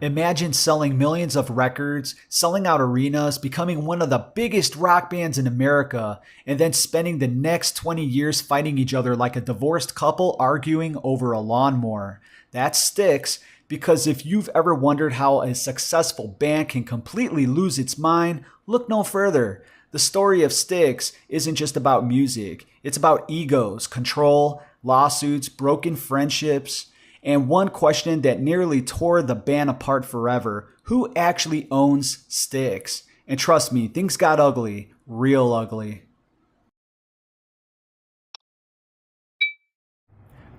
Imagine selling millions of records, selling out arenas, becoming one of the biggest rock bands in America, and then spending the next 20 years fighting each other like a divorced couple arguing over a lawnmower. That's Styx, because if you've ever wondered how a successful band can completely lose its mind, look no further. The story of Styx isn't just about music. It's about egos, control, lawsuits, broken friendships, and one question that nearly tore the band apart forever: who actually owns Styx? And trust me, things got ugly, real ugly.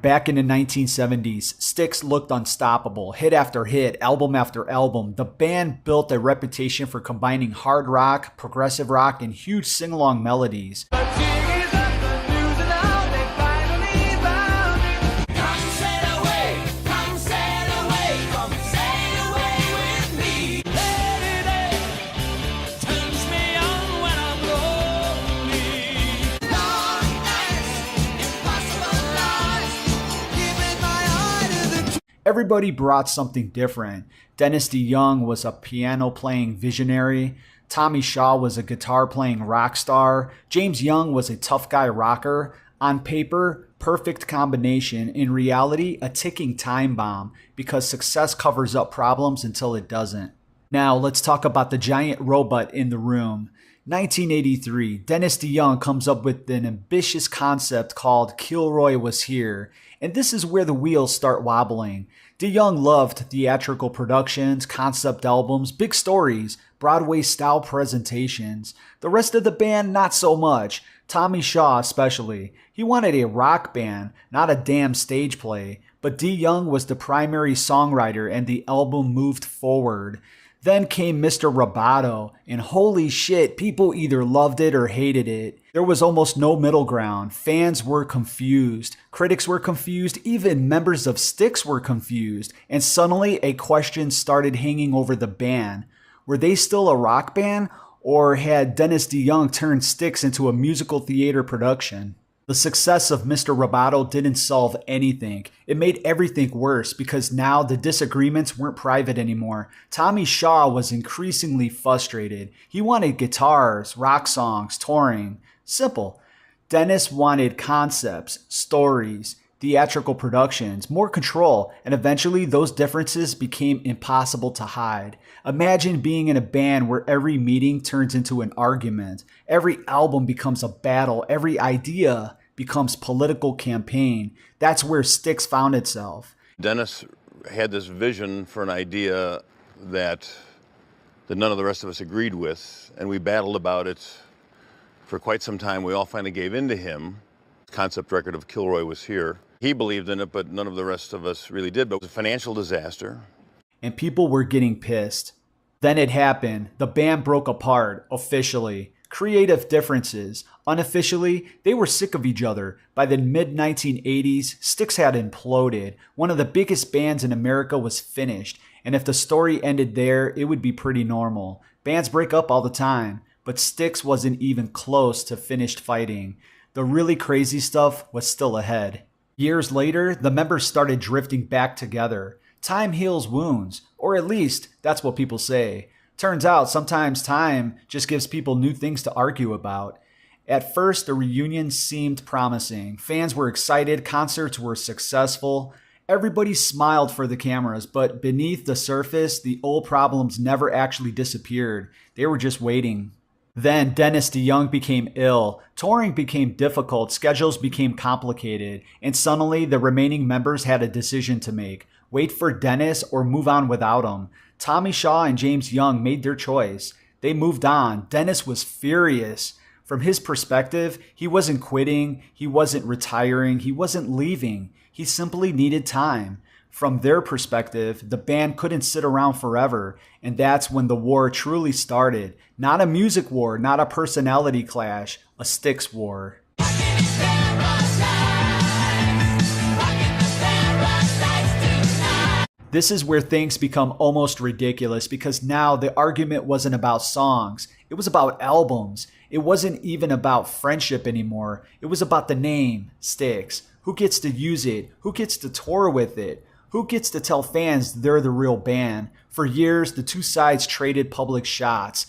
Back in the 1970s, Styx looked unstoppable. Hit after hit, album after album, the band built a reputation for combining hard rock, progressive rock, and huge sing-along melodies. Everybody brought something different. Dennis DeYoung was a piano-playing visionary. Tommy Shaw was a guitar-playing rock star. James Young was a tough guy rocker. On paper, perfect combination. In reality, a ticking time bomb, because success covers up problems until it doesn't. Now, let's talk about the giant robot in the room. 1983, Dennis DeYoung comes up with an ambitious concept called Kilroy Was Here, and this is where the wheels start wobbling. DeYoung loved theatrical productions, concept albums, big stories, Broadway-style presentations. The rest of the band, not so much. Tommy Shaw especially. He wanted a rock band, not a damn stage play. But DeYoung was the primary songwriter and the album moved forward. Then came Mr. Roboto, and holy shit, people either loved it or hated it. There was almost no middle ground. Fans were confused. Critics were confused. Even members of Styx were confused. And suddenly a question started hanging over the band. Were they still a rock band, or had Dennis DeYoung turned Styx into a musical theater production? The success of Mr. Roboto didn't solve anything. It made everything worse because now the disagreements weren't private anymore. Tommy Shaw was increasingly frustrated. He wanted guitars, rock songs, touring. Simple. Dennis wanted concepts, stories, theatrical productions, more control, and eventually those differences became impossible to hide. Imagine being in a band where every meeting turns into an argument, every album becomes a battle, every idea becomes political campaign. That's where Styx found itself. Dennis had this vision for an idea that none of the rest of us agreed with, and we battled about it for quite some time. We all finally gave in to him. The concept record of Kilroy Was Here. He believed in it, but none of the rest of us really did. But it was a financial disaster. And people were getting pissed. Then it happened. The band broke apart, officially. Creative differences. Unofficially, they were sick of each other. By the mid-1980s, Styx had imploded. One of the biggest bands in America was finished. And if the story ended there, it would be pretty normal. Bands break up all the time. But Styx wasn't even close to finished fighting. The really crazy stuff was still ahead. Years later, the members started drifting back together. Time heals wounds, or at least that's what people say. Turns out sometimes time just gives people new things to argue about. At first, the reunion seemed promising. Fans were excited, concerts were successful. Everybody smiled for the cameras, but beneath the surface, the old problems never actually disappeared. They were just waiting. Then Dennis DeYoung became ill, touring became difficult, schedules became complicated, and suddenly the remaining members had a decision to make. Wait for Dennis or move on without him. Tommy Shaw and James Young made their choice. They moved on. Dennis was furious. From his perspective, he wasn't quitting, he wasn't retiring, he wasn't leaving. He simply needed time. From their perspective, the band couldn't sit around forever, and that's when the war truly started. Not a music war, not a personality clash, a Styx war. This is where things become almost ridiculous because now the argument wasn't about songs, it was about albums. It wasn't even about friendship anymore. It was about the name, Styx. Who gets to use it? Who gets to tour with it? Who gets to tell fans they're the real band? For years, the two sides traded public shots.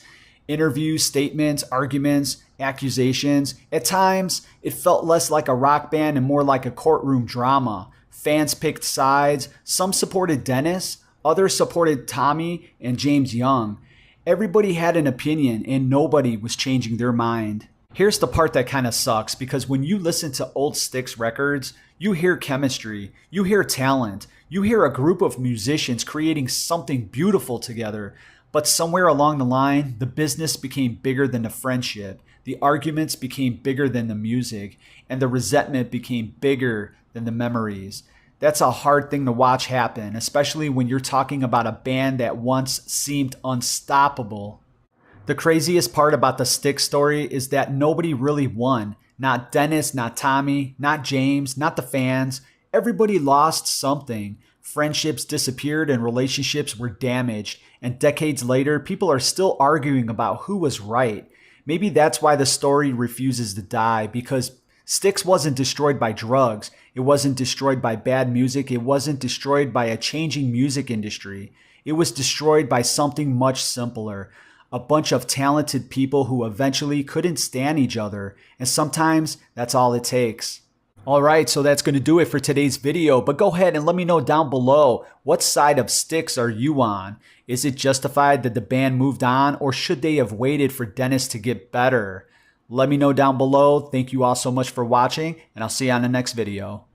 Interviews, statements, arguments, accusations. At times, it felt less like a rock band and more like a courtroom drama. Fans picked sides. Some supported Dennis, others supported Tommy and James Young. Everybody had an opinion and nobody was changing their mind. Here's the part that kind of sucks, because when you listen to old Styx records, you hear chemistry, you hear talent, you hear a group of musicians creating something beautiful together. But somewhere along the line, the business became bigger than the friendship, the arguments became bigger than the music, and the resentment became bigger than the memories. That's a hard thing to watch happen, especially when you're talking about a band that once seemed unstoppable. The craziest part about the Styx story is that nobody really won. Not Dennis, not Tommy, not James, not the fans. Everybody lost something. Friendships disappeared and relationships were damaged. And decades later, people are still arguing about who was right. Maybe that's why the story refuses to die, because Styx wasn't destroyed by drugs. It wasn't destroyed by bad music. It wasn't destroyed by a changing music industry. It was destroyed by something much simpler. A bunch of talented people who eventually couldn't stand each other. And sometimes that's all it takes. Alright, so that's going to do it for today's video, but go ahead and let me know down below, what side of Styx are you on? Is it justified that the band moved on, or should they have waited for Dennis to get better? Let me know down below. Thank you all so much for watching, and I'll see you on the next video.